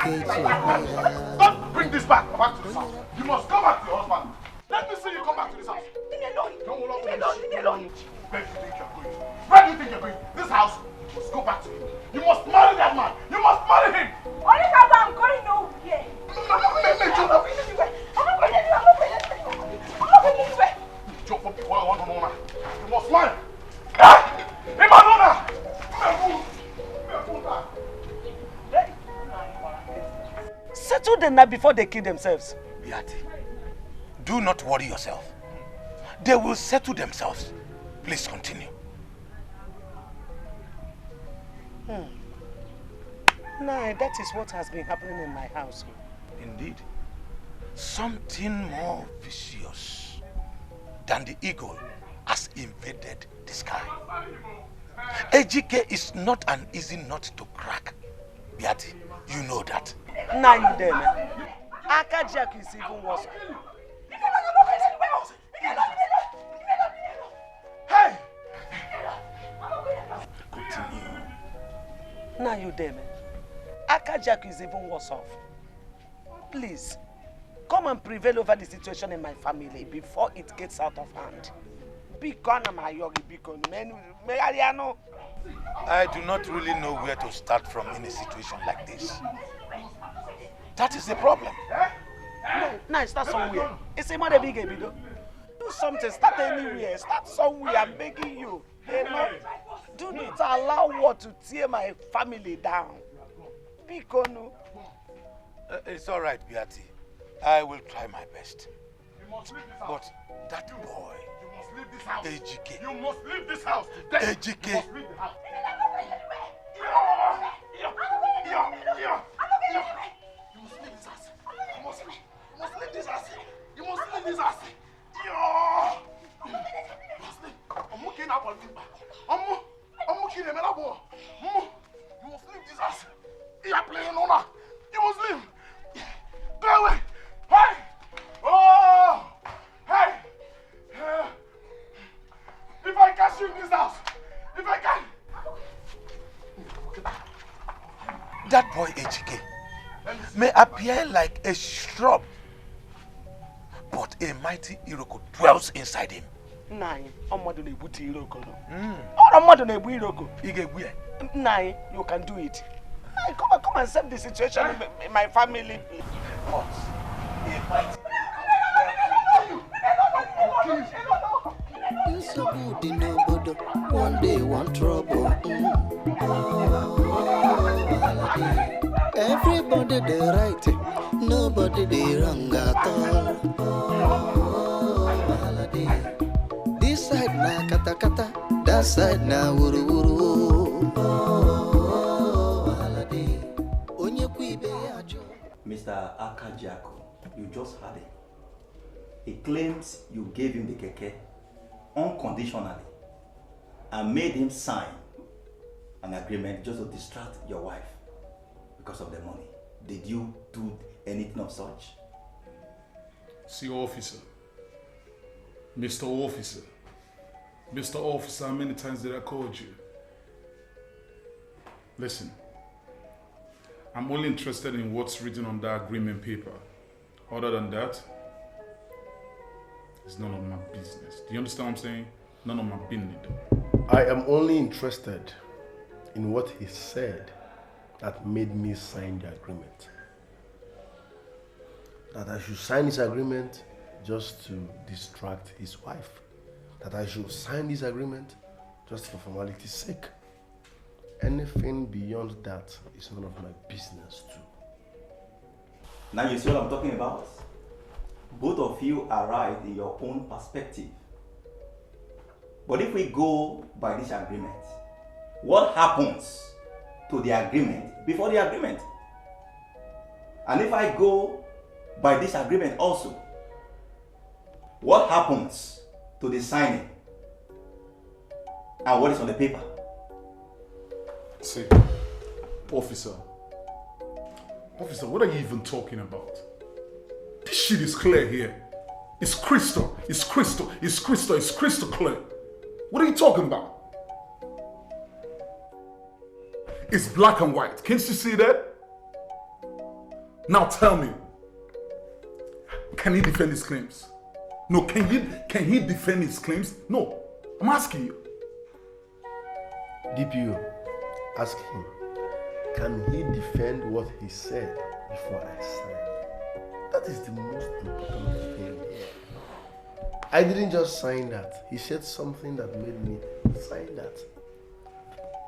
Don't bring this back to this house. You must go back to your husband. Let me see you come back to this house. Leave me alone. Don't walk Leave me alone. Leave me alone. Where do you think you're going? Where do you think you're going? This house must go back to him. You must marry that man. You must marry him. Only because I'm going nowhere. I'm not going anywhere. I'm not going anywhere. You must marry. Settle them now before they kill themselves. Beati, do not worry yourself. They will settle themselves. Please continue. Nah, that is what has been happening in my house. Indeed. Something more vicious than the eagle has invaded the sky. Dikeh is not an easy nut to crack. Beati, you know that. Now you there, man. Akajiaku is even worse. Hey! Continue. Now you there, man. Akajiaku is even worse off. Please, come and prevail over the situation in my family before it gets out of hand. I do not really know where to start from in a situation like this. That is the problem. No, start somewhere. It's a mother big ebido. Do something, start anywhere. Start somewhere, I'm begging you. You know? Do not allow war to tear my family down. Bikono. It's all right, Beati. I will try my best. But that boy, Dikeh. You must leave this house. Dikeh. You must leave the house. You must leave this house. You must leave this house. You must leave this house. You must leave. I'm looking up on you. I'm looking at you. You must leave this house. You are playing on her. You must leave. Go away. Hey! Oh! Hey! If I catch you in this house, if I can. That boy Dikeh may appear like a shrub, but a mighty Iroko dwells inside him. Nai, Omodo Nebuti Iroko. Nai, you can do it. Nai, come and save the situation in my family. You so good in nobody. One day, one trouble. Everybody they right, nobody they wrong at all. This side na kata kata, that side na wuru wuru. Mr. Akajiaku, you just had it. He claims you gave him the keke unconditionally and made him sign an agreement just to distract your wife because of the money. Did you do anything of such? See, officer. Mr. Officer. Mr. Officer, how many times did I call you? Listen. I'm only interested in what's written on that agreement paper. Other than that, it's none of my business. Do you understand what I'm saying? None of my business. I am only interested in what he said that made me sign the agreement. That I should sign this agreement just to distract his wife. That I should sign this agreement just for formality's sake. Anything beyond that is none of my business too. Now you see what I'm talking about? Both of you are right in your own perspective. But if we go by this agreement, what happens to the agreement before the agreement? And if I go by this agreement also, what happens to the signing and what is on the paper? See, officer, what are you even talking about? This shit is clear here. It's crystal clear. What are you talking about? It's black and white. Can't you see that? Now tell me, can he defend his claims? No, can he defend his claims? No, I'm asking you. DPO, ask him, can he defend what he said before I sign? That is the most important thing here. I didn't just sign that. He said something that made me sign that.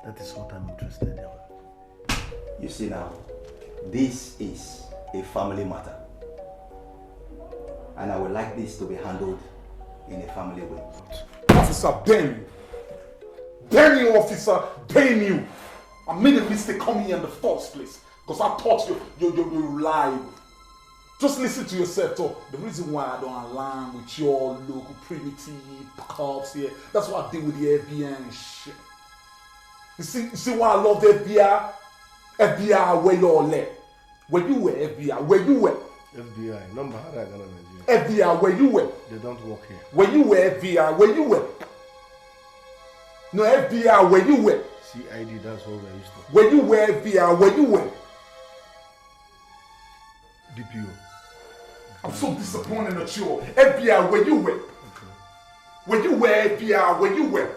That is what I'm interested in. You see now, this is a family matter. And I would like this to be handled in a family way. Officer, damn you. Damn you, officer, damn you. I made a mistake coming here in the first place because I thought you lied. Just listen to yourself, though. The reason why I don't align with your local primitive cops here, that's why I deal with the FBI and shit. You see why I love the FBI? FBI, where you all at? Where you were, FBI? Where you were? FBI, number how I got on Nigeria. FBI, where you were? They don't work here. Where you were, FBI? Where you were? No, FBI, where you were? CID, that's what we're used to. Where you were, FBI? Where you were? DPO. I'm so disappointed at you. FBI, where you were? Okay. Where you were, FBI? Where you were?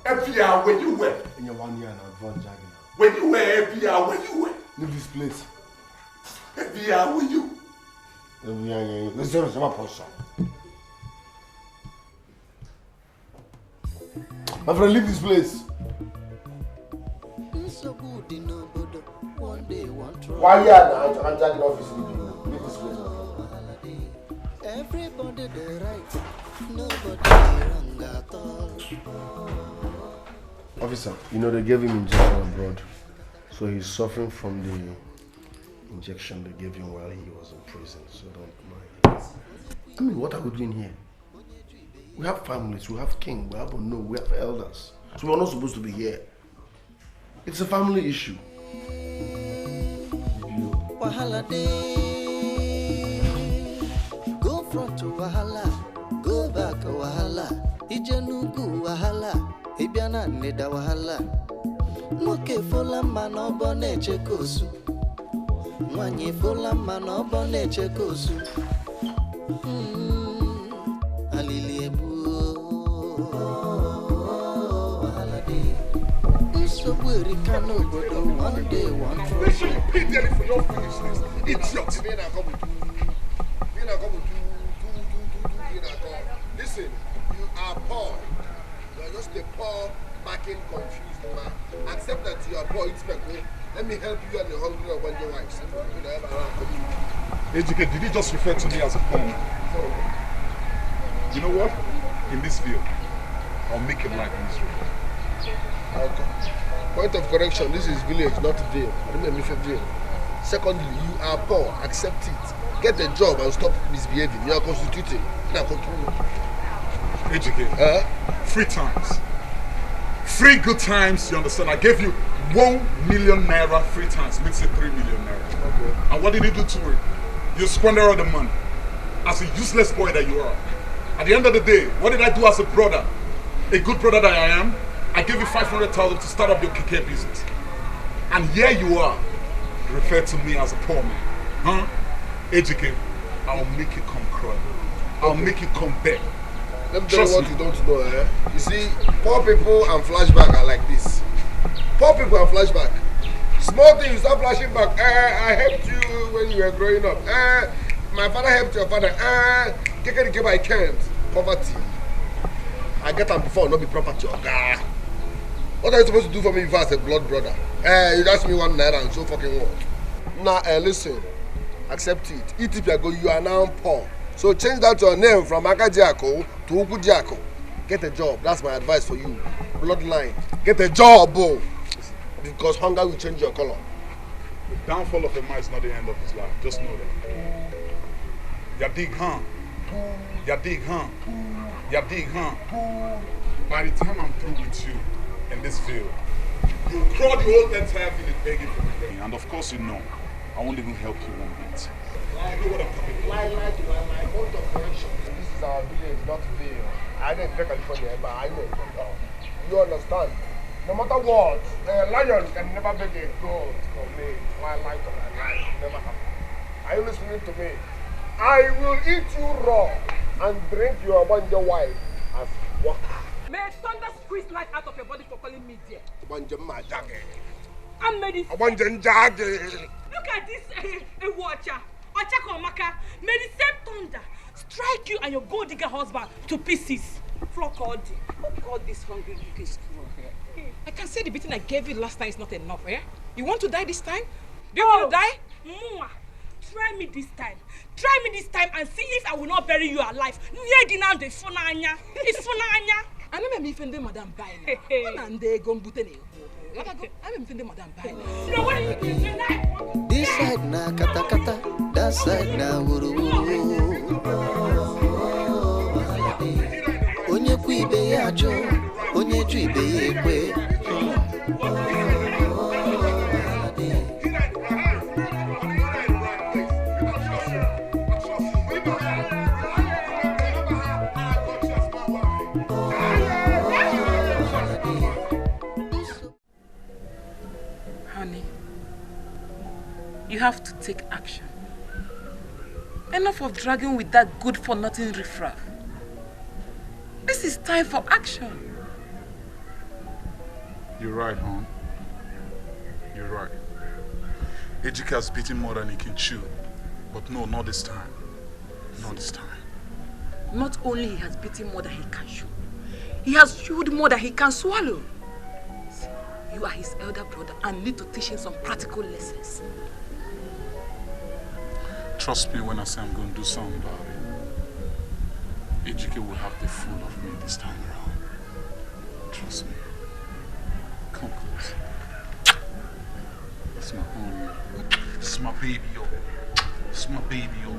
FBI, where you were? In your 1 year and advance jogging now. Where you were, FBI? Where you were? Leave this place. FBI, where you? FBI, let's do my post. My friend, leave this place. Why you I'm taking office? Leave this place. Everybody the right, nobody wrong at all. Officer, you know they gave him injection abroad, so he's suffering from the injection they gave him while he was in prison. So don't mind. I mean, what are we doing here? We have families, we have king, we have no, we have elders. So we're not supposed to be here. It's a family issue. Wahala day. Go front to Wahala, go back to Wahala. Ijenugu Wahala, Ibiana Neda Wahala. Nuke fola man obone chekosu. Mwanye fola man obone chekosu. One day, one they should pay daily for your foolishness. Idiot. Listen, you are poor. You are just a poor, backing, confused man. Accept that you are poor. Let me help you and the hungry and your wives. Dikeh, did you just refer to me as a poor man? You know what? In this field, I'll make your life miserable. Okay. Point of correction, this is village, not jail. I don't mean jail. Secondly, you are poor, accept it. Get a job and stop misbehaving. You are constituted. Dikeh, free times. Free good times, you understand? I gave you 1 million naira free times, makes it 3 million naira. Okay. And what did you do to it? You squander all the money. As a useless boy that you are. At the end of the day, what did I do as a brother? A good brother that I am? I gave you 500,000 to start up your Dikeh business. And here you are, refer to me as a poor man. Huh? Dikeh, I'll make you come crying. I'll make you come back. Let me tell you what you don't know, eh? You see, poor people and flashback are like this. Poor people and flashback. Small thing, you start flashing back. I helped you when you were growing up. My father helped your father. Dikeh, I can't. Poverty. I get them before, not be property. What are you supposed to do for me if I was a blood brother? You ask me 1 naira and so fucking what? Now, listen. Accept it. Itipiago, you are now poor. So change that your name from Akajiako to Ukujiako. Get a job. That's my advice for you. Bloodline. Get a job, bro. Because hunger will change your color. The downfall of a man is not the end of his life. Just know that. Ya dig, huh? Ya dig, huh? Ya dig, huh? By the time I'm through with you in this field, you'll crawl the whole entire village begging for me. And of course you know, I won't even help you 1 bit. I know what I'm talking about. Lie, point of correction. This is our village, not Vail. I didn't take California, but I know. You understand? No matter what, a lion can never beg a goat for me. My life of my life never happen. Are you listening to me? I will eat you raw and drink your Obanja wife as water. May thunder squeeze life out of your body for calling me dear. Obanja Majage. I'm made Obanja Njage. Look at this watcher. Ochakomaka. May the same thunder strike you and your gold digger husband to pieces. Flock all day. Look all this hungry looking screw here. I can say the beating I gave you last time is not enough, eh? You want to die this time? Do you want to die? Mwah. Try me this time. Try me this time and see if I will not bury you alive. It's funanya. I never me offend Madam Bain. And they go butene. I'm offending Madam Bain. You know what you do tonight? This side na kata kata, that side na wuru wuru. Onye ku ibe ya ajo, onye ju ibe ya ekwe. Honey, you have to take action. Enough of dragging with that good-for-nothing riffraff. This is time for action. You're right, hon. You're right. Ejike has beaten more than he can chew. But no, not this time. Not this time. Not only he has beaten more than he can chew, he has chewed more than he can swallow. You are his elder brother and need to teach him some practical lessons. Trust me when I say I'm going to do something about it. Ejike will have the fool of me this time around. Trust me. Come close. That's my homie. This is my baby, yo. This is my baby, yo.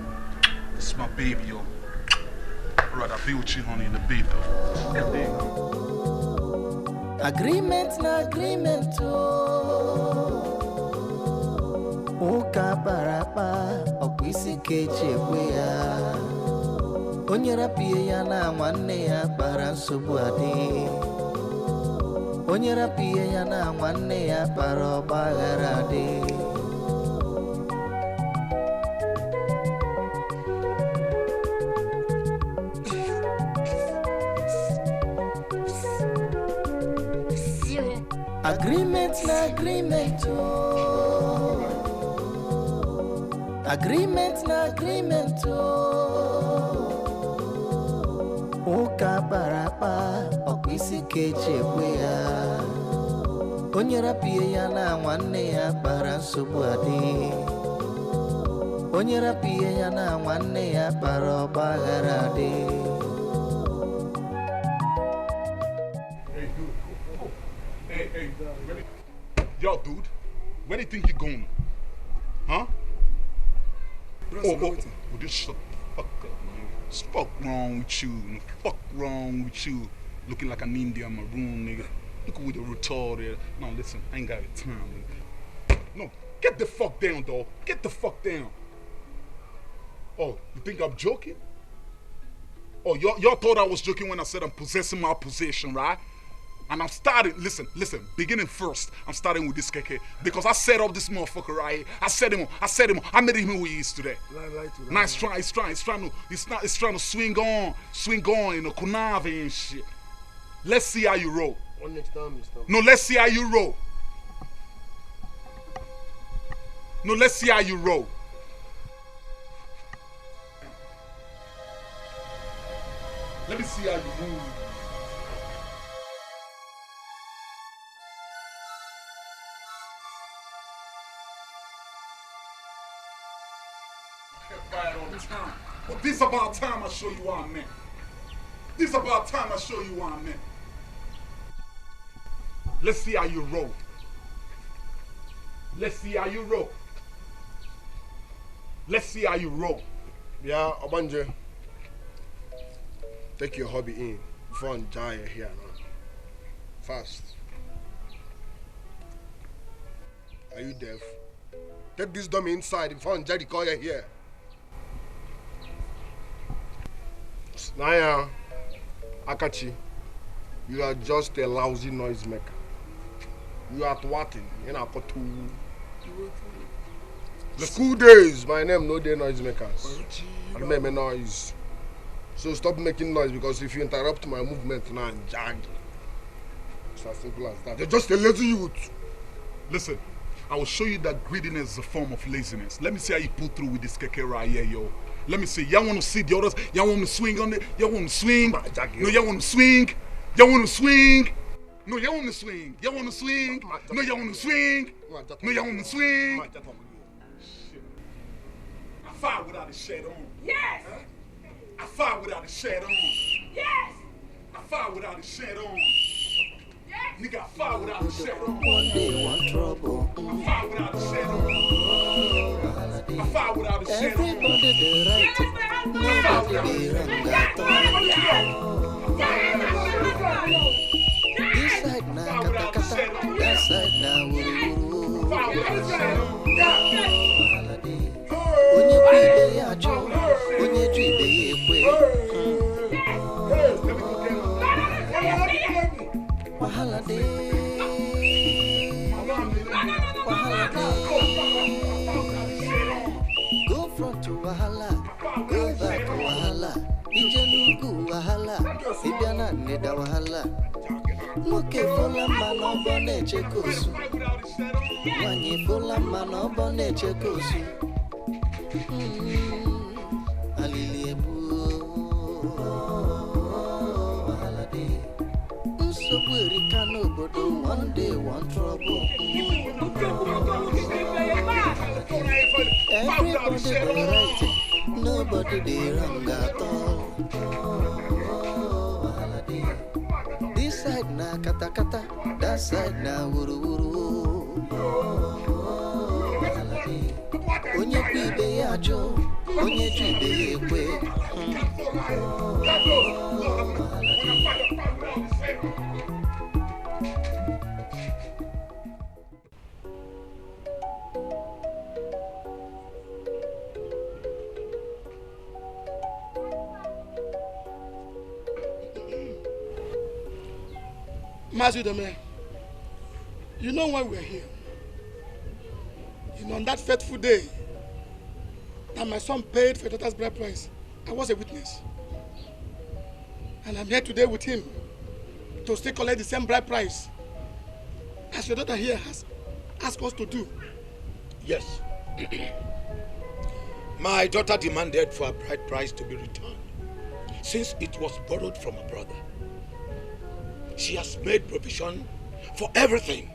This is my baby, yo. Right, I'll be with you, honey, in a bit, though. Agreement na agreement, Oka barapa, okwisi keche ya. Onyera pie ya na nwanne ya bara nsogbu adi. Onyera pie ya na nwanne ya bara ọgbaghara adi. Agreement na agreement, Agreement na agreement, Oka barapa, okwisi keche ya. Onyera pie ya na nwanne ya bara nsogbu adi. Onyera pie ya na nwanne ya bara ọgbaghara adi. Yo, dude, where do you think you're going? Huh? Would you shut the fuck up, man? What's fuck wrong with you? Fuck wrong with you? Looking like an Indian maroon, nigga. Look with the retarded. No, listen, I ain't got the time, nigga. No, get the fuck down, dog. Get the fuck down. Oh, you think I'm joking? Oh, y'all thought I was joking when I said I'm possessing my possession, right? And I'm starting, listen, beginning first, I'm starting with this Dikeh because I set up this motherfucker right here. I set him on. I made him who he is today. Now he's trying to swing on in a kunave and shit. Let's see how you roll. One next time, Mr. No, let's see how you roll. No, let's see how you roll. Let me see how you move. But this about time I show you what I meant. This about time I show you what I meant. Let's see how you roll. Let's see how you roll. Let's see how you roll. Yeah, Obanja. Take your hobby in before I die here now. Fast. Are you deaf? Take this dummy inside before I die call you here. Naya, Akachi, you are just a lousy noisemaker. You are twatting. You know, the school days, my name no day noise makers. I don't make noise. So stop making noise because if you interrupt my movement now, I'm jagged. It's as simple as that. You're just a lazy youth. Listen, I will show you that greediness is a form of laziness. Let me see how you pull through with this keke right here, yo. Let me see. Y'all want to see the others? Y'all want to swing on it? Y'all want to swing? No, y'all want to swing? Y'all want to swing? No, y'all want to swing? Y'all want to swing? No, y'all want to swing? No, y'all want to swing? I fire without a shed on. Yes! I fire without a shed on. Yes! I fire without a shed on. Nigga, I fire without a shed on. One day, one trouble. I fire without a shed on. I fire without a shed on. Everybody they right, nobody they wrong at all. This side na kata kata, that side na wuru wuru. Onye kwibe ya jo, onye jwibe ya ekwe. Wahala dey, wahala dey. Go front to wahala, go back to wahala. Ijenugu wahala, Ibiana neda wahala. Nwoke fola mma n'ọbọ na-eche kosu. Nwanyị fola mma n'ọbọ na-eche kosu. Alili ebu wahala dey. Nsogbu erika n'obodo, one day one trouble. Everybody dey right, nobody dey wrong at all. This side na kata kata, that side na wuru wuru. Onye kwibe ya jo, onye jwibe ya ekwe. Mazudome, you know why we're here. You know, on that fateful day that my son paid for your daughter's bride price, I was a witness. And I'm here today with him to still collect the same bride price as your daughter here has asked us to do. Yes. My daughter demanded for a bride price to be returned since it was borrowed from a brother. She has made provision for everything.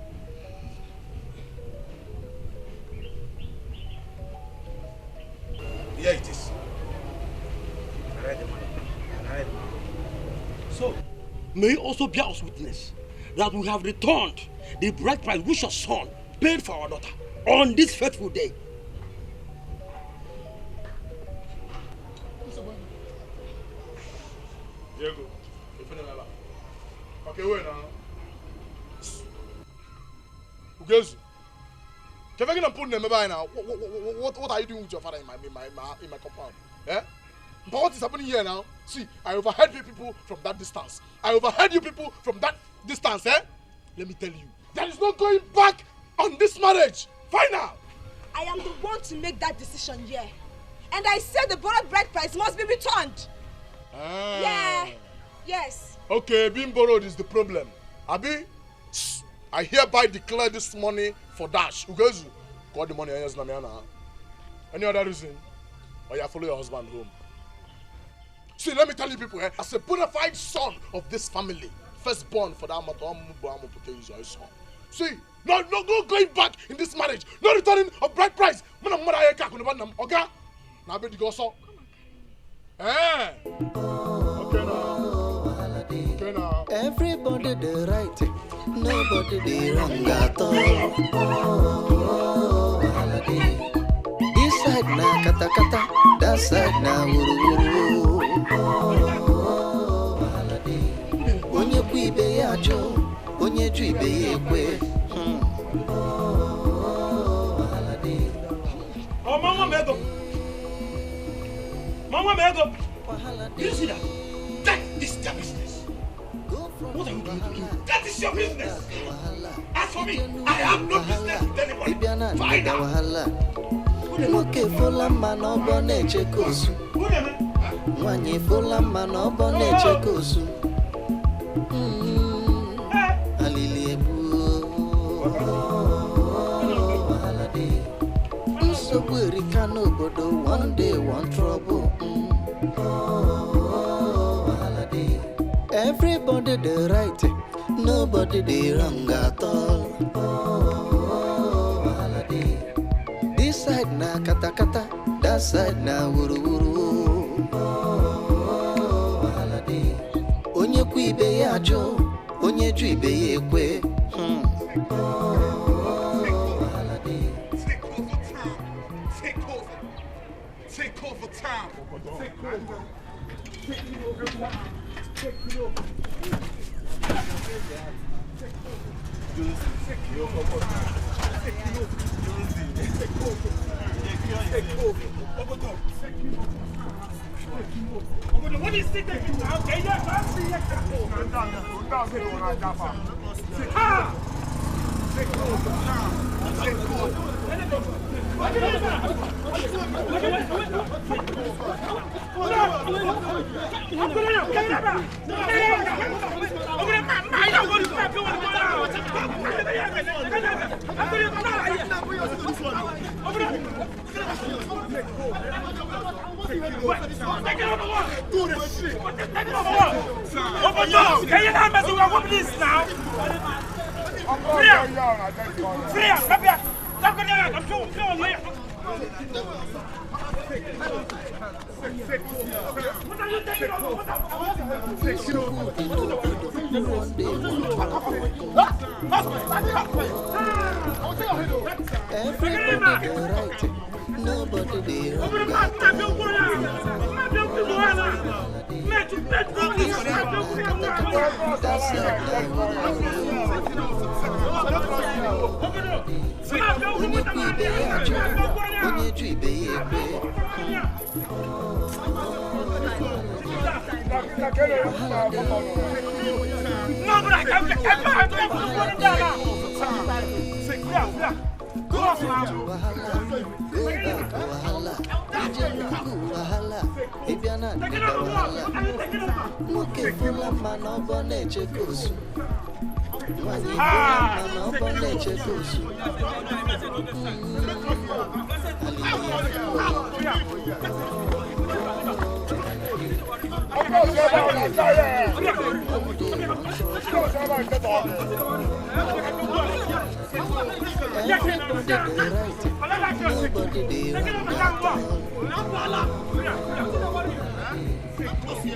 Here it is. So, may you also bear us witness that we have returned the bride price which your son paid for our daughter on this fateful day. Diego, okay, wait now. Ugezu, what are you doing with your father in my compound? Eh? But what is happening here now? See, I overheard you people from that distance. I overheard you people from that distance, eh? Let me tell you, there is no going back on this marriage. Final! I am the one to make that decision here. And I said the borrowed bride price must be returned. Ah. Yeah. Yes. Okay, being borrowed is the problem. Abi, I hereby declare this money for Dash. Ugezu, got the money. Any other reason? Or you follow your husband home? See, let me tell you people, as a bona fide son of this family, firstborn for that matter, see, no going back in this marriage, no returning of bride price. Okay? Now be the go so. Eh? Okay now. Everybody the right, nobody the wrong at all. This side na kata kata, that side na wuru wuru. Onye kwibe ya jo, onye jwibe ya ekwe. Oh, Mama Mego. Do you see that? That is their business. What are you doing to him? That is your business. As for me, I have no business with anybody. Find out. Nwoke fola mma na ọbọ na-eche ka osu. Nwanyị fola mma na ọbọ na-eche ka osu. Alili ebu wahala dị. Nsogbu erika n'obodo, one day one trouble. Wahala dị. Everybody dey right, nobody dey wrong at all. This side na kata kata, that side na wuru wuru. Onye kwu ibe ya ajụ, onye ju ibe ya ekwe. Take over time. What is it that you now? Okay, yeah, I'm seeing it.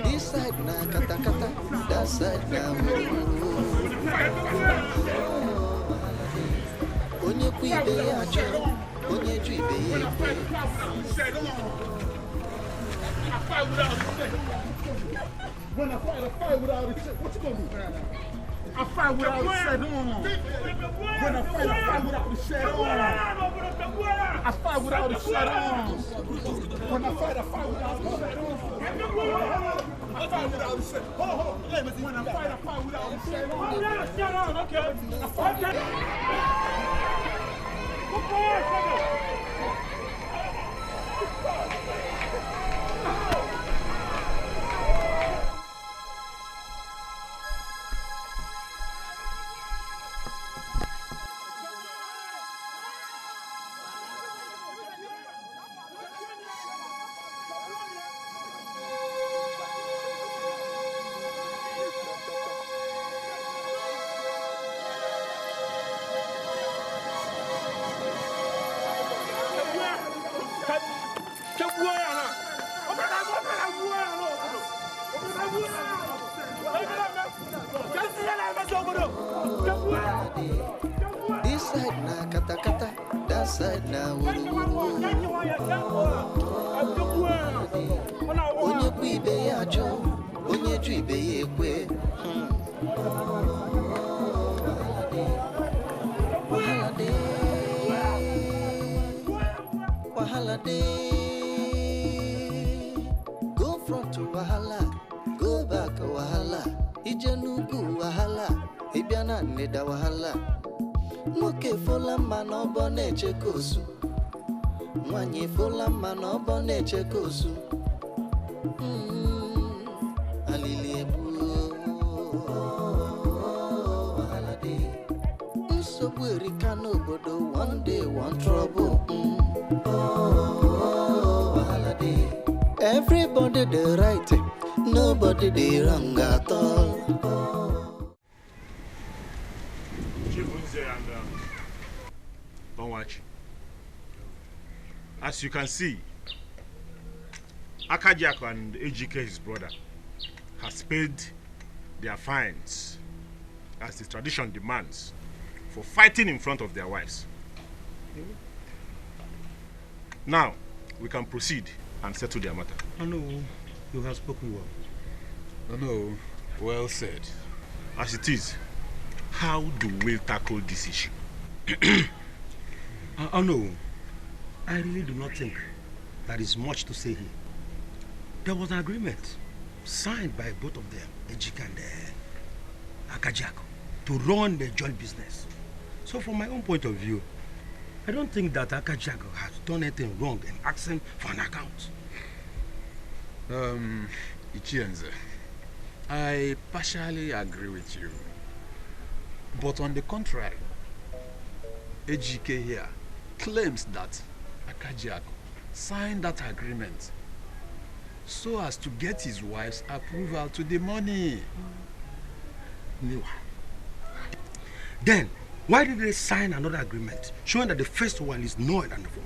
This side na kata kata, that side na onye kwu ibe ya ajụ, onye ju ibe ya ekwe. When I fight without a shit, what you gonna do? I fight without a shirt on. When I fight without the shirt on. I fight without a shirt on. When I fight without a shirt on. I fight without a shirt. Hold on. When I fight without a shirt on. Okay. I fight. This side na kata kata, that side na wuru. Onye kwu ibe ya ajụ, onye ju ibe ya ekwe. Wahala dey. Go front to wahala, go back wahala. Ijenu n'ugwu wahala, ịbịa na ndịda wahala. Nwoke fola mma na ọbọ na-eche ka osu. Nwanyị fola mma na ọbọ na-eche ka osu. Alili ebu wahala dị. Nsogbu erika n'obodo, one day one trouble. Wahala dị. Everybody the right, nobody the wrong at all. Don't watch. As you can see, Akajiako and Ejike, his brother, has paid their fines as the tradition demands for fighting in front of their wives. Now, we can proceed and settle their matter. I know you have spoken well. I know, well said. As it is, how do we tackle this issue? I know. I really do not think there is much to say here. There was an agreement signed by both of them, Ejike and Akajiako, to run the joint business. So from my own point of view, I don't think that Akajiako has done anything wrong in asking for an account. Ichienze, I partially agree with you. But on the contrary, Ejike here claims that Akajiako signed that agreement so as to get his wife's approval to the money. Then, why did they sign another agreement showing that the first one is null and void?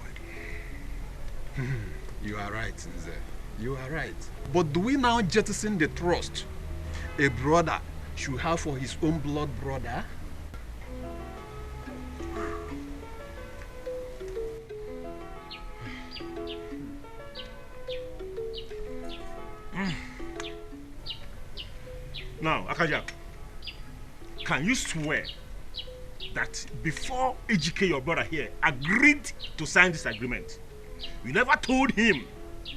You are right, Nze. You are right. But do we now jettison the trust a brother should have for his own blood brother? Now, Akajiako, can you swear that before Ejike, your brother here, agreed to sign this agreement, you never told him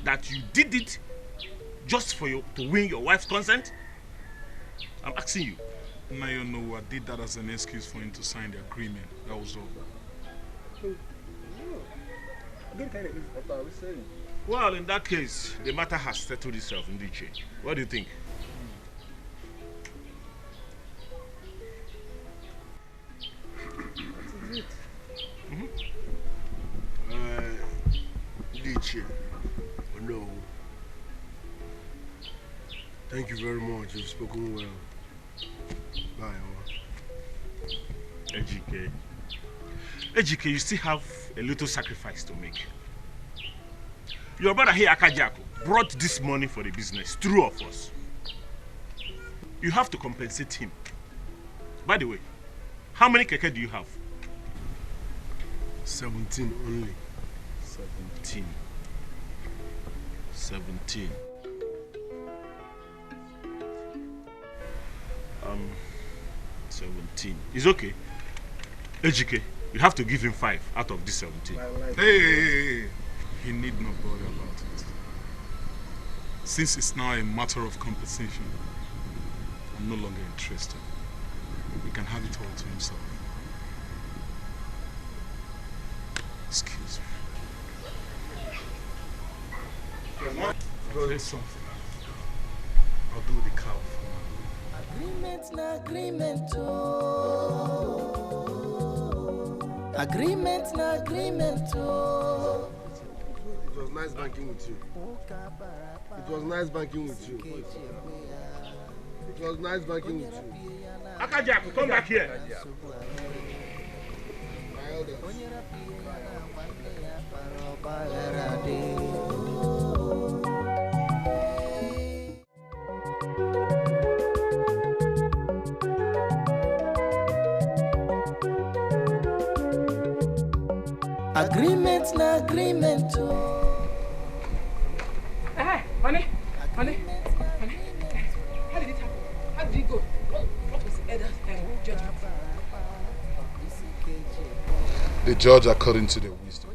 that you did it just for you to win your wife's consent? I'm asking you. Now you know I did that as an excuse for him to sign the agreement. That was all. What are we saying? Well, in that case, the matter has settled itself in the change. What do you think? What is it? Dikeh. No. Thank you very much. You've spoken well. Bye. Ejike. Ejike, you still have a little sacrifice to make. Your brother here, Akajiako, brought this money for the business, true of us. You have to compensate him. By the way, how many keke do you have? 17 only. 17. 17. 17. It's okay. Ejike, you have to give him 5 out of this 17. Hey! He need not bother about it. Since it's now a matter of compensation, I'm no longer interested. He can have it all to himself. Excuse me. Say something. I'll do the cow for now. Agreement na agreement, oh. Agreement na agreement, oh. It was nice banking with you. It was nice banking with you. It was nice banking with you. Akajiako, come back here. My elders. Agreement na agreement, oh. Hey, honey. How did it happen? How did it go? What was the elder's judgment? They judge according to their wisdom.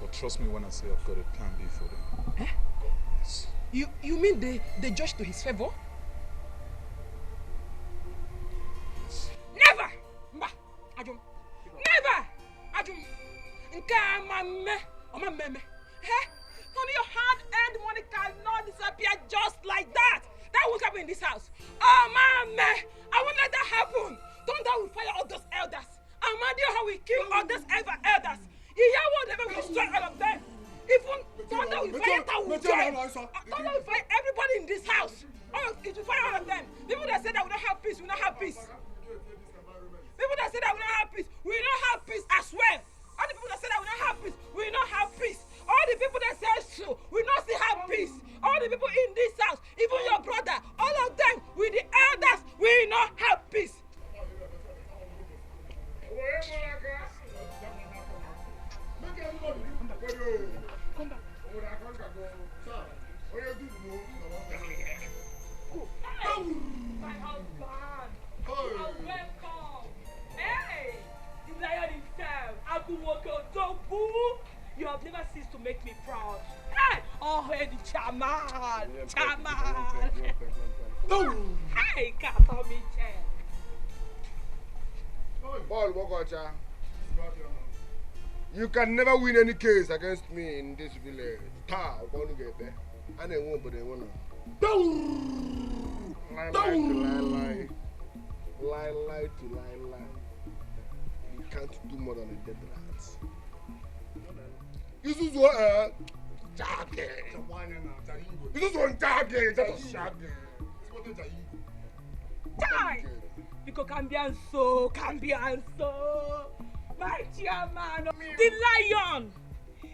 But trust me when I say I've got a plan B for them. Eh? Yes. You mean they judge to his favor? meme. Hey, honey, your hard-earned money cannot disappear just like that. That won't happen in this house. Oh, mama, I won't let that happen. Thunder will fire all those elders. Amadio will kill all those elders. Iyawo never will destroy all of them. Even Thunder will fire Thunder will fire everybody in this house. Oh, it will fire all of them. People that say that we don't have peace, we don't have peace. People that say that we don't have peace, we don't have peace as well. All the people that say that we don't have peace, we don't have peace. All the people that say so, we don't still have peace. All the people in this house, even your brother, all of them, with the elders, we don't have peace. Come back. My husband, welcome. Hey, the lion himself, Aguwoko Tobu. You have never ceased to make me proud. Hey, oh, hey, the chairman. Hey, Katomi chair. Paul Wokocha, you can never win any case against me in this village. Ta, I'm going to get there. And they won't, but they won't. Lie to lie. You can't do more than a dead rat. This is what Jagge. This is what Jagge. Die! Because cambian so. My chairman, the lion.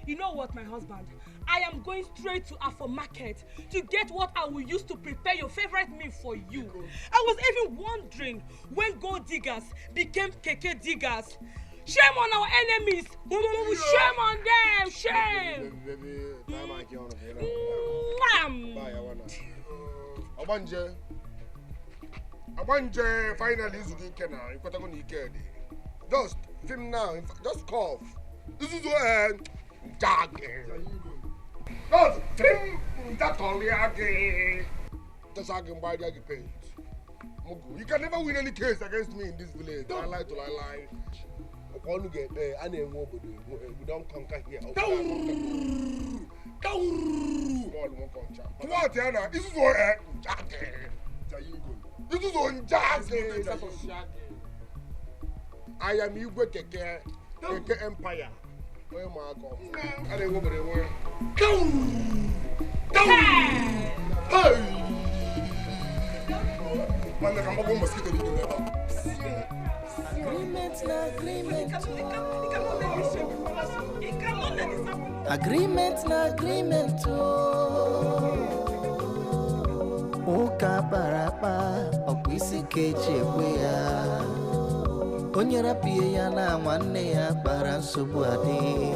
You know what, my husband? I am going straight to Afro Market to get what I will use to prepare your favorite meal for you. I was even wondering when gold diggers became keke diggers. Shame on our enemies. Shame on them. Shame. Abanje finally Zubby now. You got to go. Just film now. Just cough. This is what Dikeh. Just film that only again. Just again by the paint. You can never win any case against me in this village. I lie to lie. Upon you get there, I ain't nobody. We don't conquer here. What, Yana? This is what Dikeh. This is on Dikeh. I am Igwe Keke Empire. Where am I going? I didn't go anywhere. Hey! Man, I'm going to mosquito. Agreement. Oka parapa, okwisi kechekwe ya. Onyera pie ya na nwanne ya kpara nsogbu adị.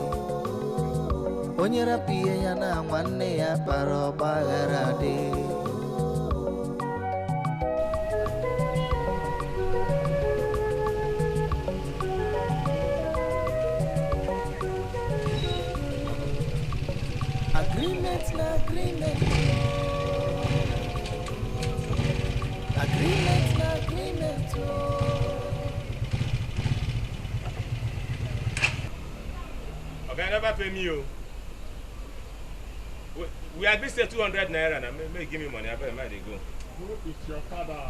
Onyera pie ya na nwanne ya kpara ọgbaghara adị. Agreement. Okay, never pay me. We agreed to 200 naira and may give me money. I better mind they go. Who is your father?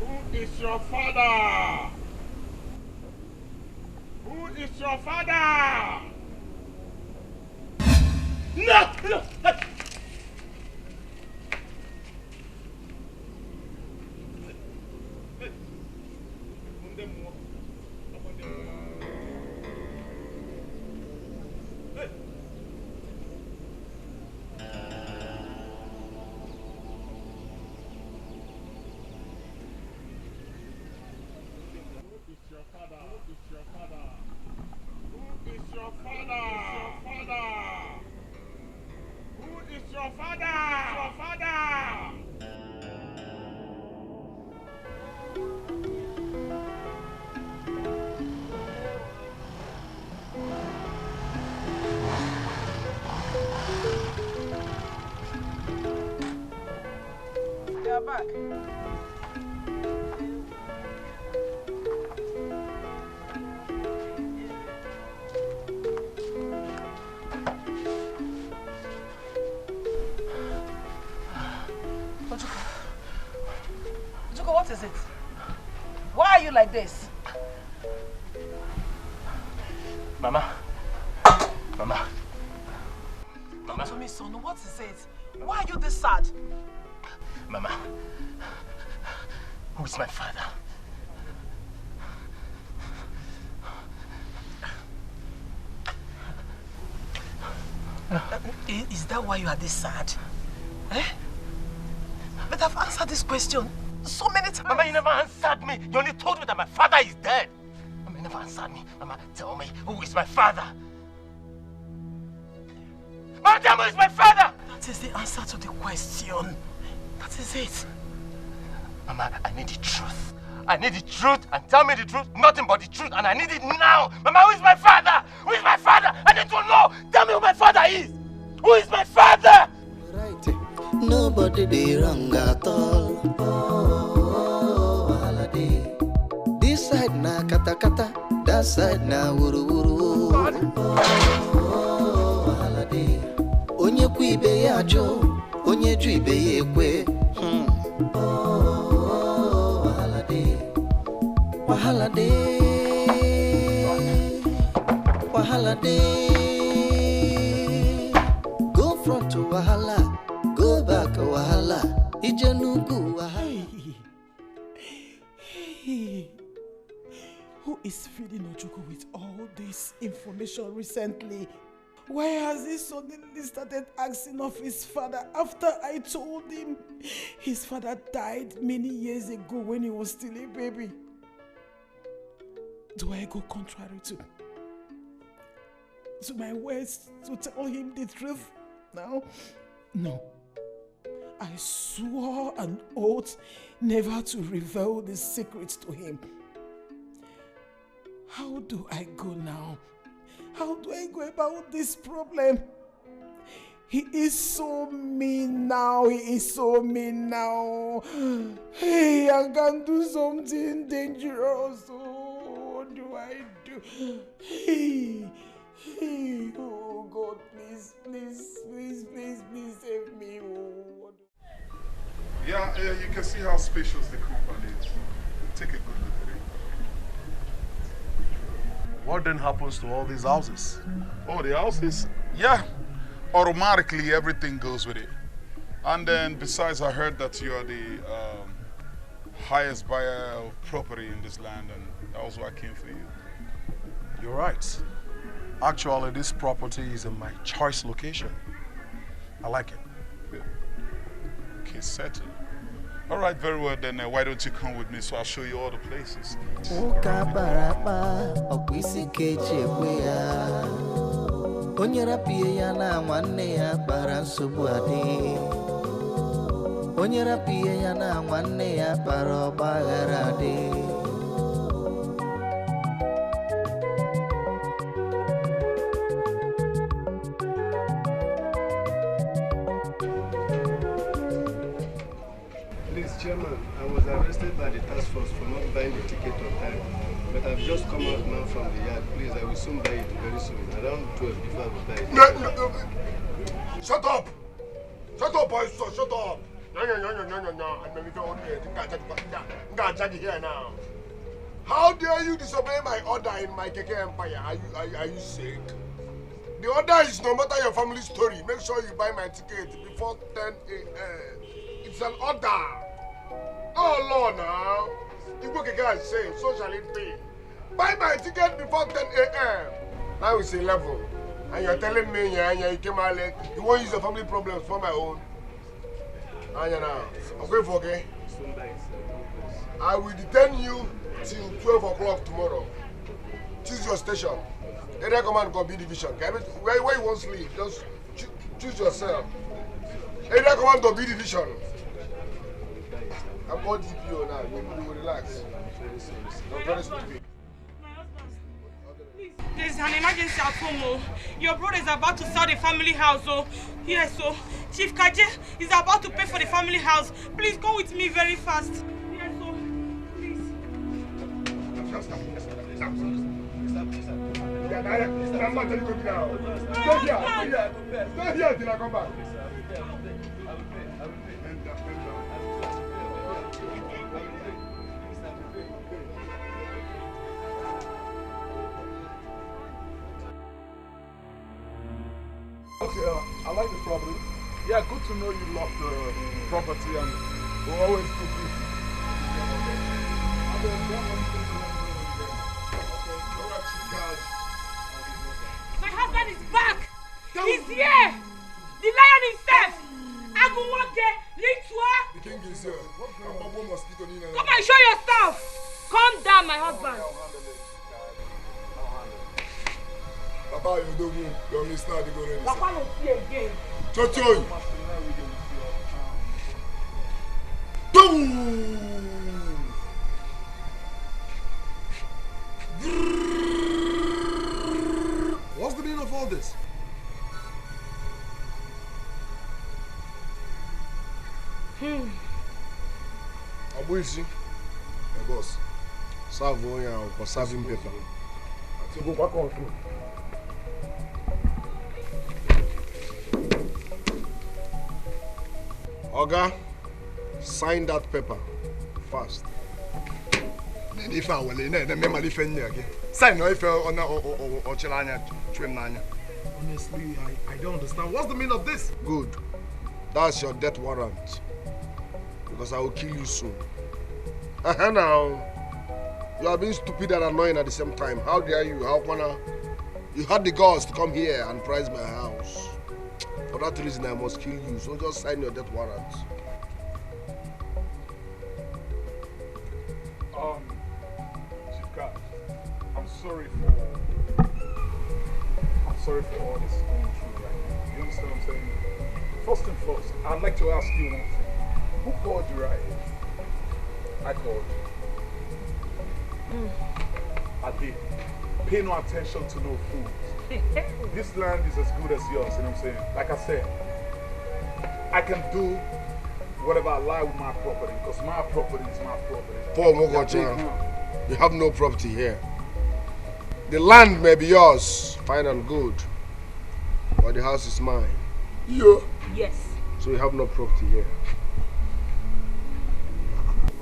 Who is your father? Who is your father? No! Back. What is it? Why are you like this? Mama. Talk to me, son. What is it? Why are you this sad? Mama, who is my father? Is that why you are this sad? Eh? But I've answered this question so many times. Mama, you never answered me. You only told me that my father is dead. Mama, you never answered me. Mama, tell me, who is my father? Mama, tell me who is my father! That is the answer to the question. That is it. Mama, I need the truth. I need the truth, and tell me the truth, nothing but the truth, and I need it now. Mama, who is my father? Who is my father? I need to know. Tell me who my father is. Who is my father? Right. Nobody did wrong at all. Oh, holiday. This side na kata kata, that side na wuru wuru. Oh, holiday. Onye ku ibe ya jo, onye ju ibe ya ekwe. Wahala day. Go front to wahala, go back to wahala. Ijenugu wahala. Hey. Who is feeding Ojuku with all this information recently? Why has he suddenly started asking of his father after I told him his father died many years ago when he was still a baby? Do I go contrary to my words to tell him the truth now? No. I swore an oath never to reveal the secret to him. How do I go now? How do I go about this problem? He is so mean now. Hey, I can do something dangerous. Oh, what do I do? Hey, oh God, please save me. Oh. Yeah, you can see how spacious the compound is. Take a good look at it. What then happens to all these houses? Oh, the houses? Yeah. Automatically, everything goes with it. And then, besides, I heard that you are the highest buyer of property in this land, and that was why I came for you. You're right. Actually, this property is in my choice location. I like it. Good. Okay, settled. All right, very well then. Why don't you come with me so I'll show you all the places. Onyera pie ya na nwanne ya kpara nsogbu adị. Onyera pie ya na nwanne ya kpara ọgbaghara adị. Please, Chairman, I was arrested by the task force for not buying the ticket on time. But I've just come out now from the yard. Please, I will soon buy it very soon. Around 12 before I will buy it. No. Shut up! Shut up, boys! Shut up! No. I'm here now. How dare you disobey my order in my Dikeh empire? Are you sick? The order is no matter your family story. Make sure you buy my ticket before 10 a.m. It's an order. Oh, Lord, now. You go and say, so shall it be. Buy my ticket before 10 a.m. Now it's 11. And you're telling me you came out late. You won't use your family problems for my own. And now, I'm going for okay? I will detain you till 12 o'clock tomorrow. Choose your station. Area command can be division. Where you want to sleep, just choose yourself. Area command can be division. I'm on DPO now. You will relax. I'm very stupid. There's an emergency at home. Your brother is about to sell the family house. Yes, so Chief Kaje is about to pay for the family house. Please come with me very fast. Yes, so please. Stop. I'm not telling you now. Stay here till I come back. like the property. Yeah, good to know you love the property and we're always too busy. My husband is back! He's here! The lion himself! Agunwake, Litwa! The king is here. Come and show yourself! Calm down, my husband. Papa, you don't move. Your mister, they go ready. Papa, don't see again. Chochoy! Boom! What's the meaning of all this? Abuisi, the boss. Serve one for serving paper. So go back on through. Oga, sign that paper fast. If I will, again. Sign if or honestly, I don't understand. What's the meaning of this? Good. That's your death warrant. Because I will kill you soon. Now, you are being stupid and annoying at the same time. How dare you? How can I? You had the guts to come here and prize my house. For that reason, I must kill you. So just sign your death warrant. Chief Guard, I'm sorry for all this going through right now. You understand what I'm saying? First and foremost, I'd like to ask you one thing. Who called you right here? I called you. I did. Pay no attention to no fools. This land is as good as yours, you know what I'm saying? Like I said, I can do whatever I like with my property because my property is my property. Paul Mogocha, you have no property here. The land may be yours, fine and good, but the house is mine. You? Yes. So you have no property here.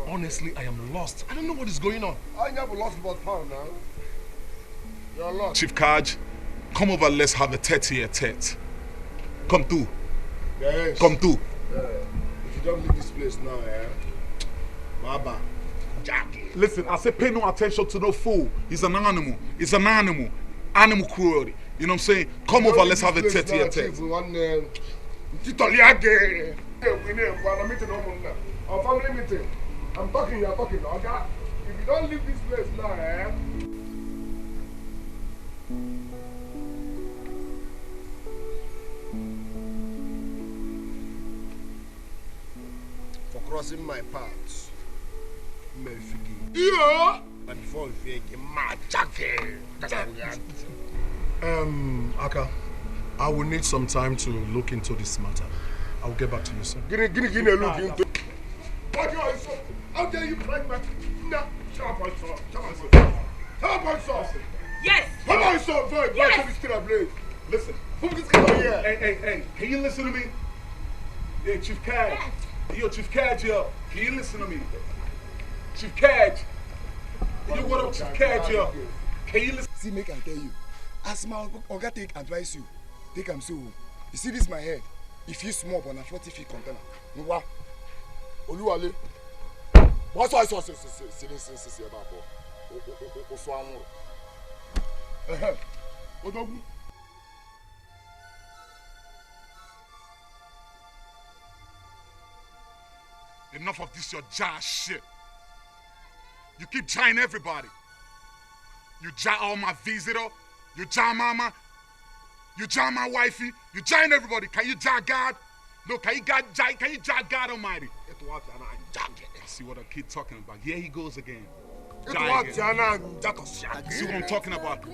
Honestly, I am lost. I don't know what is going on. I never lost about pound now. You're lost. Chief Kaj, come over, let's have a tete-a-tete. Come through. Yes. Come through. If you don't leave this place now, Baba. Listen, I say pay no attention to no fool. He's an animal. It's an animal. Animal cruelty. You know what I'm saying? Come over, let's have a tete-a-tete. Our family meeting. I'm talking, you're talking. Okay? If you don't leave this place now, for crossing my path, may forgive. Yeah! But before you forgive, my jacket. Aka, I will need some time to look into this matter. I will get back to you soon. Give me a look into. How dare you climb back? No. Shut up, sir. Shut up, sir. Yes. Come on, sir. Very bad. Listen. Who is coming here? Hey. Can you listen to me? Hey, Chief Kaj. Yo, Chief Kaj, yo. Can you listen to me? Chief Kaj. Yo, what up, Chief Kaj, yo? Can you listen? See, make I tell you. As my Oga take advise you, take am so. You see this my head? If you small on a 40 feet container. Nwa. Oluwale. What's why so about Oswanwo. Odogu. Enough of this your jar shit. You keep jarring everybody. You jar all my visitor. You jar mama. You jar my wifey. You jarring everybody. Can you jar God? No, can you jar God Almighty? See what a kid talking about. Here he goes again. See what I'm talking about.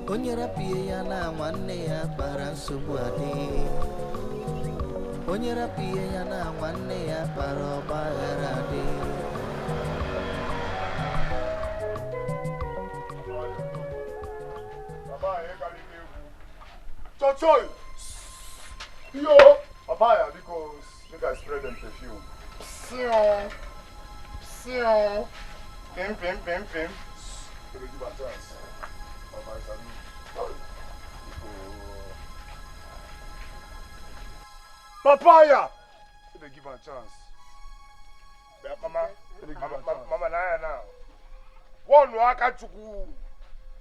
Onye rapie ya na nwanne ya kpara nsogbu adị. Onye rapie ya na nwanne ya kpara ọgbaghara adị. Chochoy! Yo! Papaya, because you guys spread them perfume. Sion. Pim. Give a chance. Papaya! They give her a chance. Mama, Naya now. One Akachuku.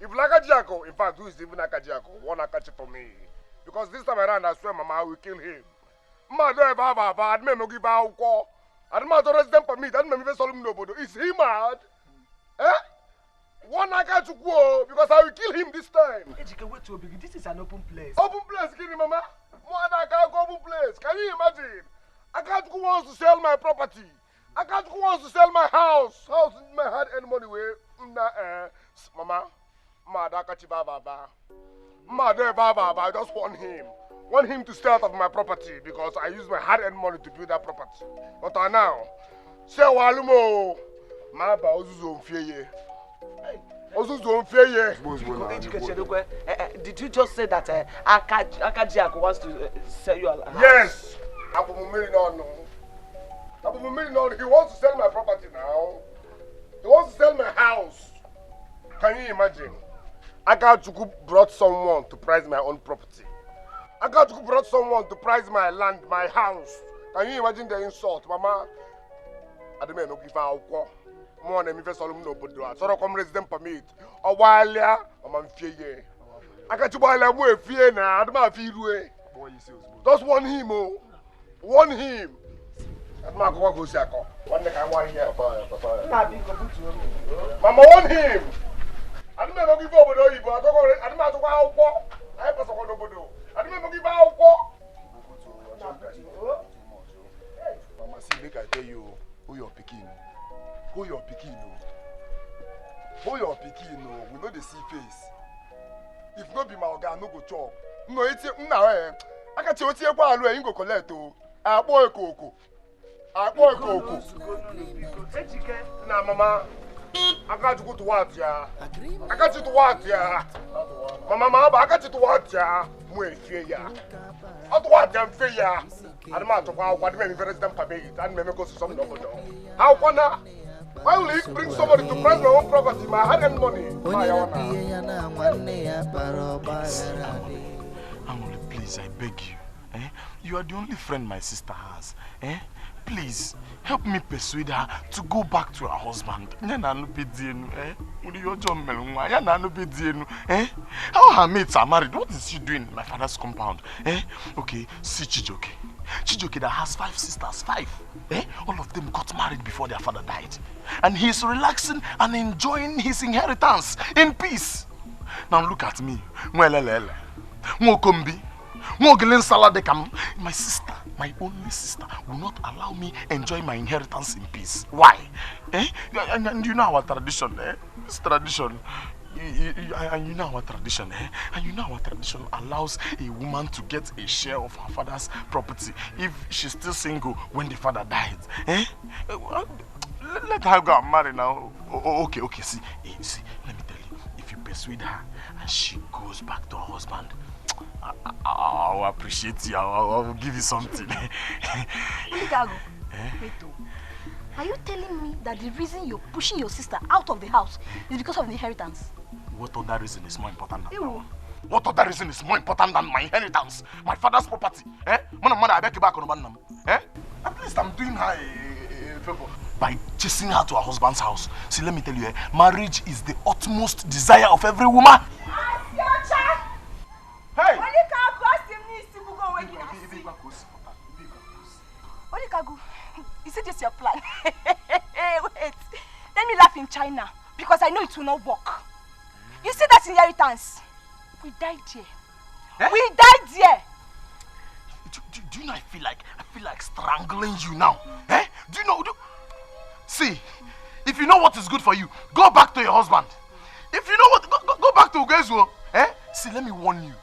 If Lakajiako, in fact, who is even Akajiako? One Akachi for me. Because this time around, I swear, Mama, I will kill him. Mama, don't ever have a me give a call. I don't matter resident permit. I don't even solve nobody. Is he mad? Eh? One Akachuku, because I will kill him this time. Ejike, wait to begin. This is an open place. Open place, Kini Mama. More than open place. Can you imagine? Akachuku wants to sell my property. Akachuku wants to sell my house. House in my hard-earned money way. Mama, I just want him. Want him to stay out of my property because I use my hard-earned money to build that property. But now, say walumo, ma ba ozuzo mfeye. Ozuzo mfeye. Did you just say that Akajiako wants to sell you a house? Yes. He wants to sell my property now. He wants to sell my house. Can you imagine? Akachuku brought someone to price my own property. Akachuku brought someone to price my land, my house. Can you imagine the insult, Mama? I don't know if I'll call. More than if I saw him no but do. So I come resident permit. A while ya, I'm fear. Akachuku I'm way fear now. I don't know if he do. Just want him, oh. Want him. Mama, want him. I don't know if you over there, but I don't know how I pass on over. I don't know if Mama, see, make I tell you who you're picking. Who you're picking, who you're picking, we know the see face. If not be my organ, no go chop. No, it's now, I got you here while you go collect. I boy cocoa. Nah, Mama. I got to go to what, ya? I got you to what, ya? Mama, I got you to what, ya? Wait, fear ya. I to what, ya, fear ya. I don't matter what many very stamp permit and maybe go to some number. How can I? Why will you bring somebody to price my own property, my hard-earned money? Amuli, please, I beg you. You are the only friend my sister has. Please, help me persuade her to go back to her husband. How her mates are married? What is she doing in my father's compound? Okay, see Chijoke. Chijoke that has 5 sisters, 5. All of them got married before their father died. And he is relaxing and enjoying his inheritance in peace. Now look at me. My sister, my only sister, will not allow me enjoy my inheritance in peace. Why? And you know our tradition, This tradition, and you know our tradition, And you know our tradition allows a woman to get a share of her father's property if she's still single when the father died. Let her go and marry now. Okay, see, let me tell you, if you persuade her and she goes back to her husband, I'll appreciate you. I'll give you something. Are you telling me that the reason you're pushing your sister out of the house is because of the inheritance? What other reason is more important than that? What other reason is more important than my inheritance? My father's property? I beg you back on At least I'm doing her a favor by chasing her to her husband's house. See, let me tell you, marriage is the utmost desire of every woman. Hey! Olikagu, is it just your plan? Wait, let me laugh in China because I know it will not work. You see that inheritance? We died here. We died here. Do you know I feel like strangling you now? Do you know? See, if you know what is good for you, go back to your husband. If you know what, go back to Ugezu. See, let me warn you.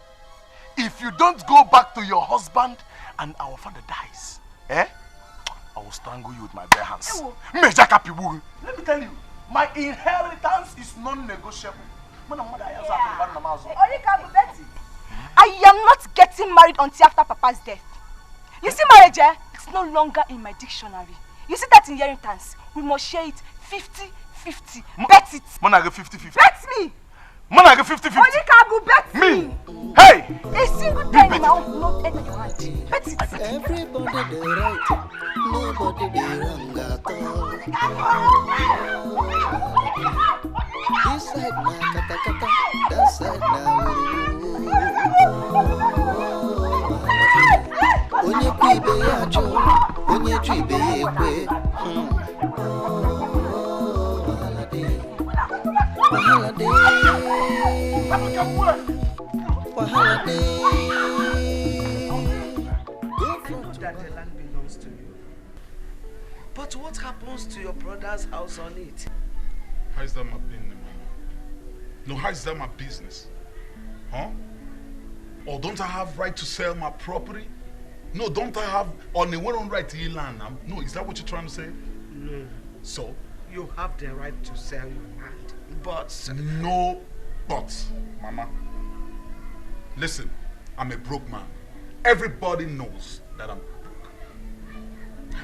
If you don't go back to your husband and our father dies, I will strangle you with my bare hands. Let me tell you, my inheritance is non-negotiable. I am not getting married until after Papa's death. You see, marriage, it's no longer in my dictionary. You see that inheritance, we must share it 50-50. 50-50. Bet it. Man, I get 50-50. Bet me. Man, I get 50-50. Onikagu, bet me. Hey! A single time in my own not enter your hand. Bet it. Everybody the right, nobody the wrong at all. This side na kata kata, that side na onye kwibe ya jo, onye dribe ya kwe. Wahala day, wahala day. That the land belongs to you. But what happens to your brother's house on it? How is that my business? No, how is that my business? Huh? Or don't I have right to sell my property? No, don't I have on the one right to land? No, is that what you're trying to say? No. So? You have the right to sell your land, but... No buts, Mama. Listen, I'm a broke man. Everybody knows that I'm broke.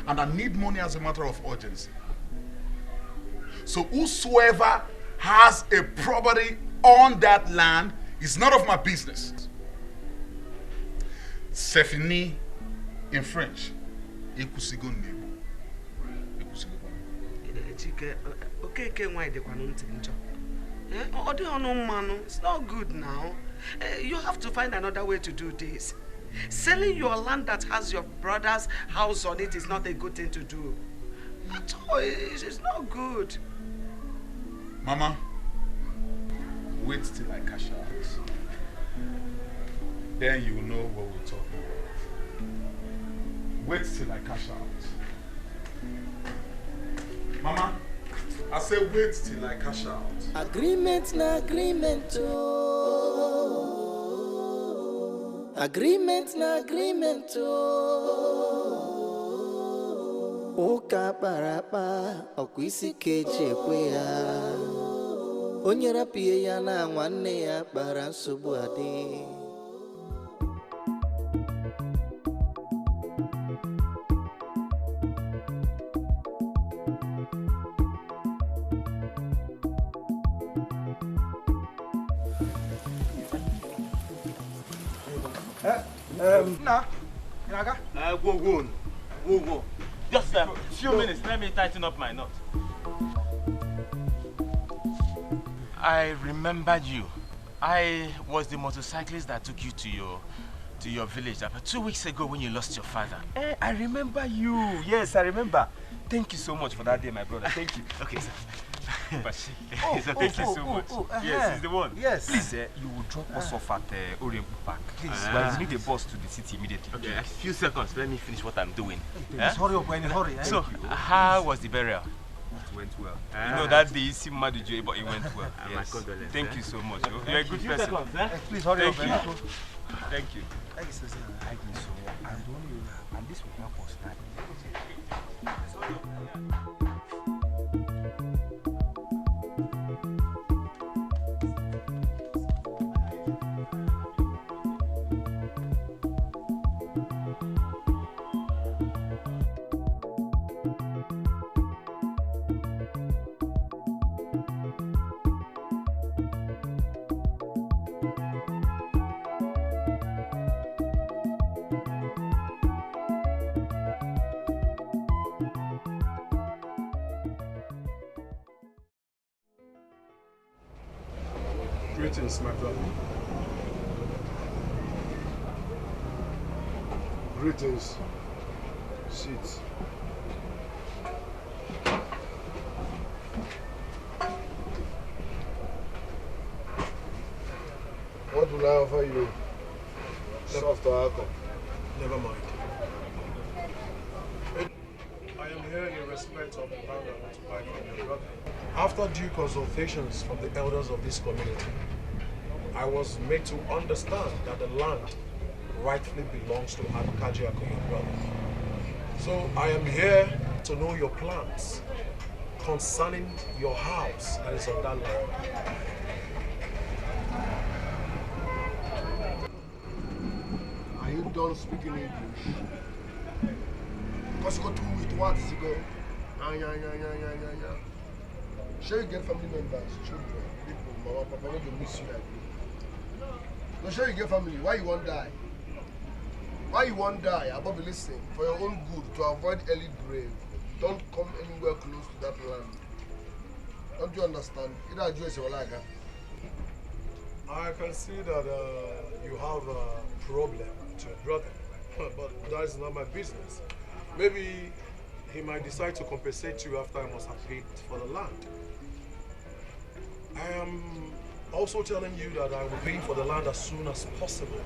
And I need money as a matter of urgency. So whosoever has a property on that land is none of my business. Sefini in French. Ekusigo nebo. Dikeh, okay, why they can't enjoy? It's not good now. You have to find another way to do this. Selling your land that has your brother's house on it is not a good thing to do. At all, it's not good. Mama, wait till I cash out. Then you will know what we're talking about. Wait till I cash out. Mama, I say wait till I cash out. Agreement na agreement oh. Agreement na agreement oh. Oka parapa okwisi keje kwe ya. Onyera pie ya na nwanne ya kpara nsogbu adi. Go. Just a few minutes, let me tighten up my knot. I remembered you. I was the motorcyclist that took you to your village 2 weeks ago when you lost your father. I remember you. Yes, I remember. Thank you so much for that day, my brother. Thank you. Okay, sir. Thank you so much. Yes, he's the one. Yes. Please, you will drop us off at Orient Park. Please, we need a bus to the city immediately. Okay, a few seconds. Let me finish what I'm doing. Please, hurry up, in a hurry. So, how was the burial? It went well. You know that day you see Madujo, but it went well. Yes. Thank you so much. You're a good person. Please hurry up. Thank you. Thank you. And this will help us now. Greetings, my brother. Greetings. Sit. What will I offer you? Soft or alcohol? Never mind. I am here in respect of the land I want to buy from your brother. After due consultations from the elders of this community, I was made to understand that the land rightfully belongs to Kajiako, your brother. So I am here to know your plans concerning your house that is on that land. Are you done speaking English? Because you go through with what? You go, Sure, you get family members, children, people, mama, papa, when they miss you like me. No, sure, you get family. Why you won't die? Why you won't die? Above, listen. For your own good, to avoid early grave, don't come anywhere close to that land. Don't you understand? Either address your like. I can see that you have a problem with your brother, but that is not my business. Maybe he might decide to compensate you after I must have paid for the land. I am also telling you that I will pay for the land as soon as possible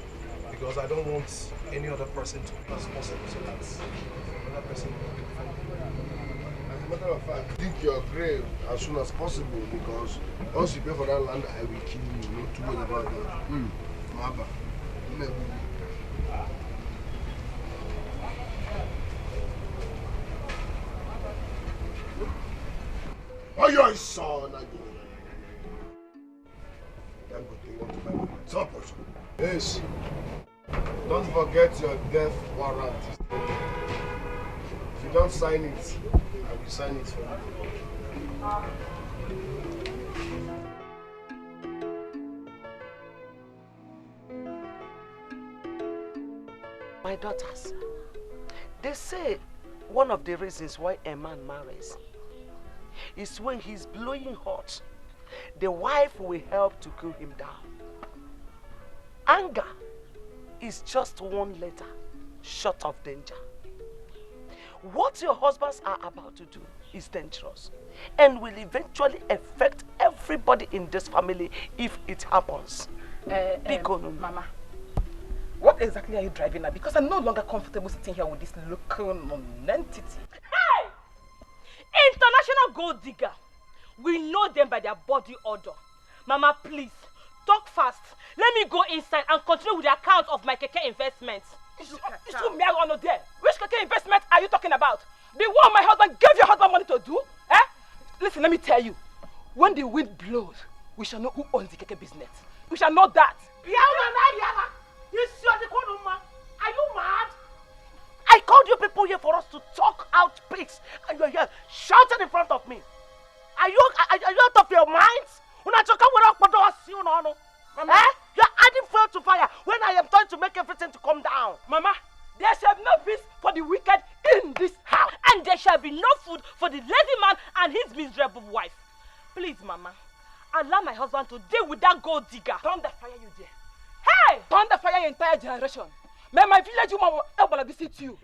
because I don't want any other person to pay as possible. So that's another person will pay for me. As a matter of fact, dig your grave as soon as possible because once you pay for that land, I will kill you. Not too worry about that. Maba. Oh, your son again. I'm going to want to buy my son. Yes. Don't forget your death warrant. If you don't sign it, I will sign it for you. My daughters, they say one of the reasons why a man marries is when he's blowing hot, the wife will help to cool him down. Anger is just one letter short of danger. What your husbands are about to do is dangerous and will eventually affect everybody in this family if it happens. Mama, what exactly are you driving at? Because I'm no longer comfortable sitting here with this local non-entity. Hey! International gold digger. We know them by their body odor. Mama, please, talk fast. Let me go inside and continue with the account of my keke investments. It's too mere honor there. Which keke investment are you talking about? The one my husband gave your husband money to do? Eh? Listen, let me tell you. When the wind blows, we shall know who owns the keke business. We shall know that. Are you mad? I called you people here for us to talk out peace, and you're here shouting in front of me. Are you out of your minds? Mama, you're adding fuel to fire when I am trying to make everything to come down. Mama, there shall be no peace for the wicked in this house, and there shall be no food for the lazy man and his miserable wife. Please, Mama, allow my husband to deal with that gold digger. Turn the fire you there. Hey! Turn the fire your entire generation. May my village woman will able to visit you.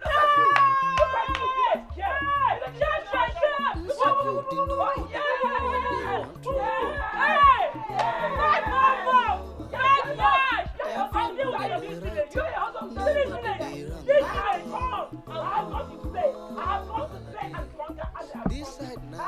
This side now,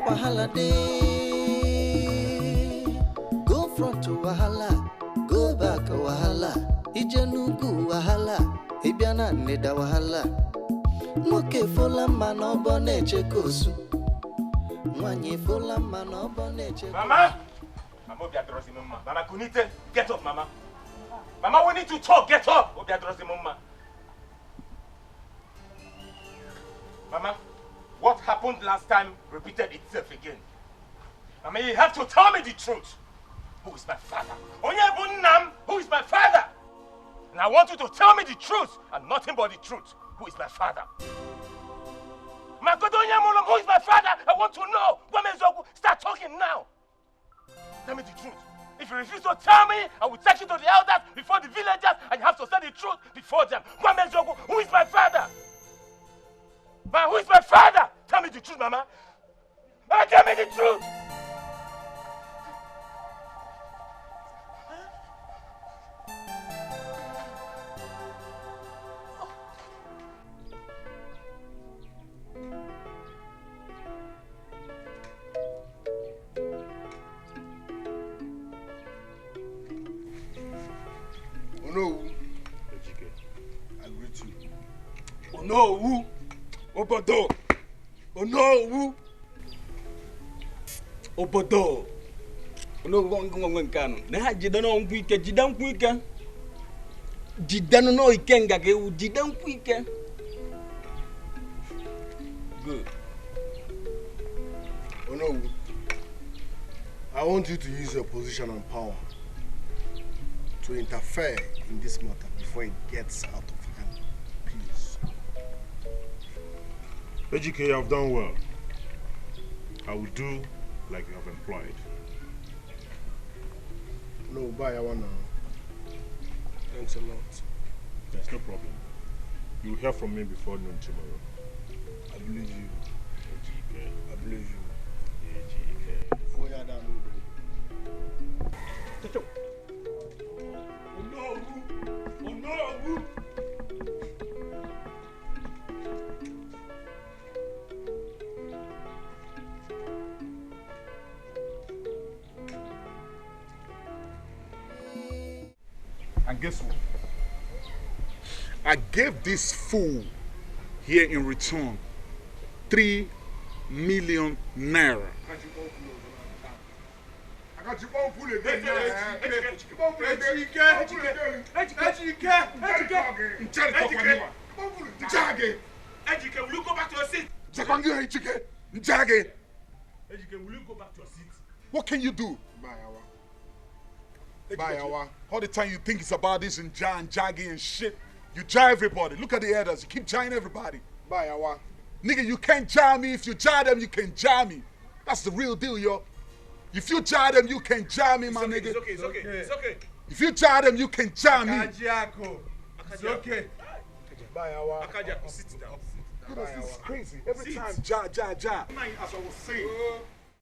Wahala day. Go front to wahala, go back wahala. Ijenugu wahala, Ibiana neda wahala. Moke fola mano bone chekosu. Mwanye fola mano bone chekosu. Mama! Mama, Mama, Kunite, get up, Mama. Mama, we need to talk. Get up. Mama, what happened last time repeated itself again. Mama, you have to tell me the truth. Who is my father? Onyebunam, who is my father? And I want you to tell me the truth and nothing but the truth. Who is my father? Makodonyamulum, who is my father? I want to know. Start talking now. Tell me the truth. If you refuse to tell me, I will take you to the elders before the villagers and you have to say the truth before them. Who is my father? Ma, who is my father? Tell me the truth, Mama. Tell me the truth. Unollyw, I greet you. Unollyw, Obodo, Onowu. Obodo. Onowu ngongwe nkano. Na ha jide no nkwu ike, jide nkwu ike. Jide no ike ngage u jide nkwu ike. Good. Onowu, I want you to use your position and power to interfere in this matter before it gets out of hand. Please. Ejike, you have done well. I will do like you have employed. No, bye, I wanna. Thanks a lot. There's no problem. You will hear from me before noon tomorrow. I believe you. Ejike. I believe you. Ejike. Before you're done, Toto. Onowu. And guess what? I gave this fool here in return 3 million naira. I got you one fool again. Ejike, will you go back to your seat? Ejike, will you go back to your seat? what can you do? Bayawa. All the time you think it's about this and jaggy and shit. You jar everybody. Look at the elders. You keep jarring everybody. Bayawa. Nigga, you can't jar me. If you jar them, you can jar me. That's the real deal, yo. If you jar them, you can jar me, my nigga. It's okay. If you jar them, you can jar me. It's okay. Bayawa. Akajiako, sit down. This is crazy. Every time, jar. As I was saying.